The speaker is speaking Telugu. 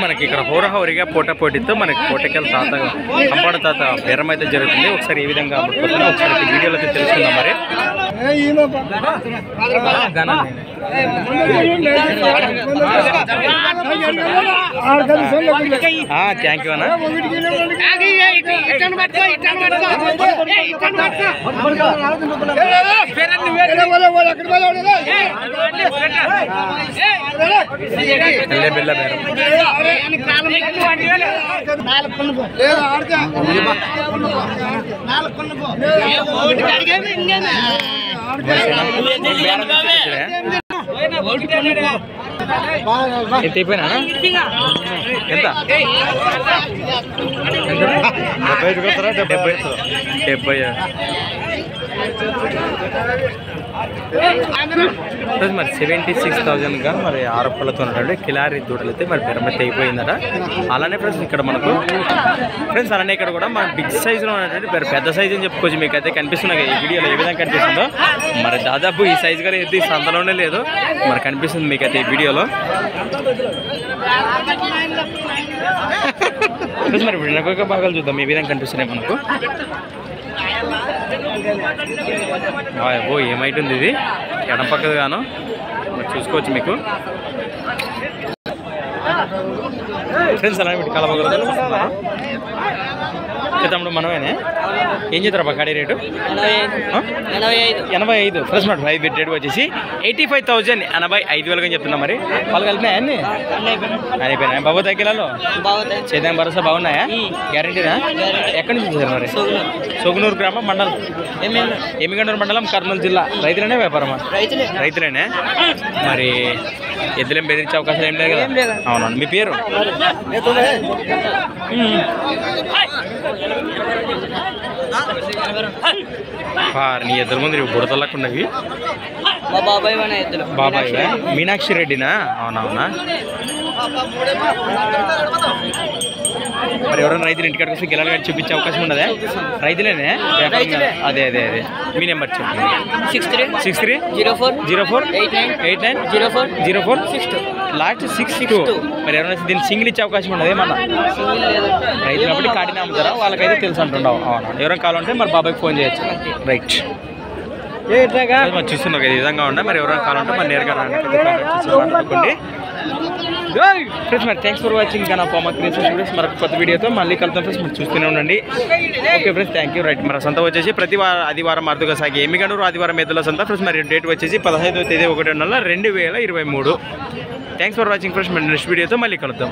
మనకి ఇక్కడ హోరహోరిగా పోటాపోటీతో మనకి కోటకెళ్ళ తాత కంపాడు తాత బేరం అయితే జరుగుతుంది. ఒకసారి ఈ విధంగా అమ్ముకుంటున్నా ఒకసారి వీడియోలో అయితే తెలుసుకుందాం. మరి థ్యాంక్ యూ అన్న. బిల్ల బేరం ఎంత అయిపోయినా ఎంత 70 మరి 76,000గా మరి 6 రూపాయలతో ఉన్నటువంటి కిలారి దూడలు అయితే మరి బెరమైతే అయిపోయిందట. అలానే ఫ్రెండ్స్ ఇక్కడ మనకు ఫ్రెండ్స్ అలానే ఇక్కడ కూడా మన బిగ్ సైజులో ఉన్నటువంటి పెద్ద సైజు అని చెప్పుకోవచ్చు. మీకు అయితే కనిపిస్తున్నాయి ఈ వీడియోలో ఏ విధంగా కనిపిస్తుందో మరి దాదాపు ఈ సైజు గారు అయితే ఈ సంతలోనే లేదు మరి కనిపిస్తుంది మీకైతే ఈ వీడియోలో. మరి వెనక భాగాలు చూద్దాం ఏ విధంగా కనిపిస్తున్నాయి మనకు. ఓ ఏమైతుంది ఇది ఎడం పక్కది గాను చూసుకోవచ్చు మీకు ఫ్రెండ్స్. అలా పెట్టి కలపగలరు తమ్ముడు మనమేనే ఏం చేస్తారు అబ్బా కడీ రేటు 85 ఫ్రెష్ మాట ఫ్రై బిట్ రేట్ వచ్చేసి 85,000 85,000 అని చెప్తున్నా. మరి వాళ్ళు కలిపినాయా అన్ని అయిపోయినాయి బాబు తగ్గిలలో చేద్దాం భరోసా బాగున్నాయా గ్యారంటీనా? ఎక్కడి నుంచి చూసారు మరి? సోగునూరు గ్రామం మండలం ఎమ్మిగండూరు మండలం కర్నూలు జిల్లా. రైతులేనే వ్యాపారమా? రైతులేనే. మరి ఎద్దులేం బెదిరించే అవకాశం ఏం లేదు కదా? అవునండి. మీ పేరు? నీ ఎద్దుల ముందు బుడతలకున్నవి బాబాయ్ మీనాక్షి రెడ్డినా? అవునవునా. మరి ఎవరైనా రైతులు ఇంటికాడికి వస్తే గిలాలు గారి చూపించే అవకాశం ఉండదా? రైతులేనే అదే అదే అదే. మీ నెంబర్ చెప్పండి. 6304890404 లాస్ట్ 62. మరి ఎవరైనా దీన్ని సింగిల్ ఇచ్చే అవకాశం ఉండదు ఏమన్నా? రైతులు కాబట్టి కాటిని అమ్ముతారా వాళ్ళకైతే తెలుసు అంటుండవు. అవునా. ఎవరైనా కావాలంటే మరి బాబాయ్కి ఫోన్ చేయొచ్చు. రైట్ మరి చూస్తున్నారు కదా ఈ విధంగా ఉండే. మరి ఎవరైనా కావాలంటే మరి నేరుగా మాట్లాడుకోండి. ఫ్రెండ్స్ మరి థ్యాంక్స్ ఫర్ వాచింగ్ నా ఫార్మా క్రియేషన్ వీడియోస్. మరొక కొత్త వీడియోతో మళ్ళీ కలుద్దాం ఫ్రెండ్స్. మీరు చూస్తూనే ఉండండి. Okay friends thank you. Right మరి సంత వచ్చేసి ప్రతి ఆదివారం అరుదుగా సాగి ఎమ్మిగండూరు ఆదివారం ఎద్దుల సంత ఫ్రెండ్స్. మరి డేట్ వచ్చేసి 15వ తేదీ 1 నెల 2023. Thanks for watching friends. మరి నెక్స్ట్ వీడియోతో మళ్ళీ కలుద్దాం.